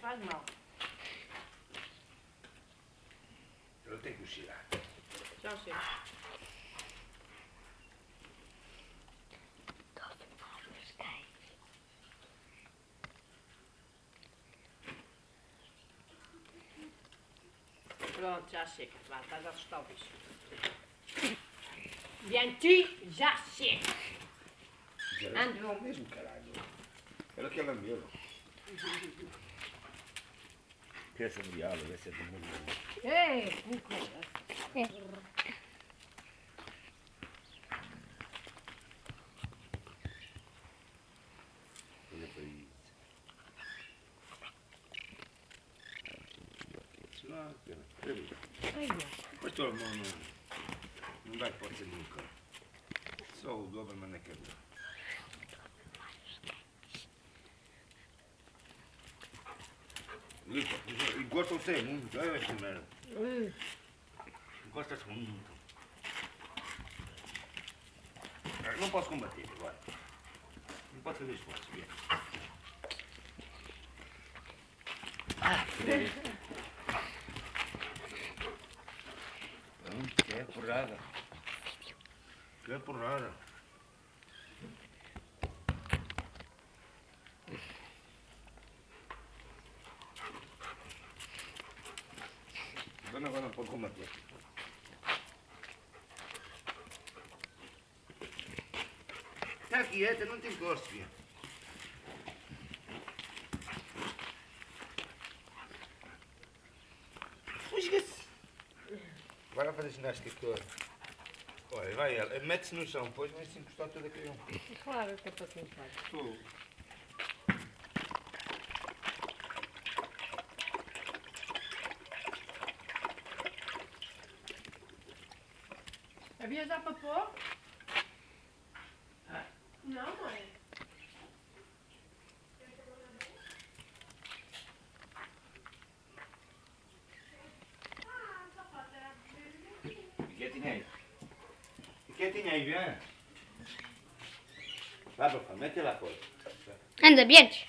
faz mal. Eu tenho que cochilar. Já sei. Pronto, já chega. Vá, estás a assustar o bicho. Bianchi, já chega. Ande. Não, mesmo, caralho. Era aquela mesmo. Essa diabo, essa é do mundo. Ei, cuca. Olha para isso. Não, depois tua mão não vai pode ser nunca. Só o Doberman é que é bom. E gostam-se muito, olha esta merda. Gosta-se muito. Não posso combater agora. Não posso fazer esforço. Que é porrada. Que é porrada. Agora não pode combater. Está quieta, não te encosto, filha. Fusga-se. Agora fazer ginástica aqui, olha. Olha, vai ela. Mete-se no chão, depois vai se encostar tudo aqui. Claro que é para sentar. Estou. Havia já para pôr? Não, mãe. Quietinha aí. Quietinha aí, vem. Vai, papá, mete lá fora. Anda, Bianchi.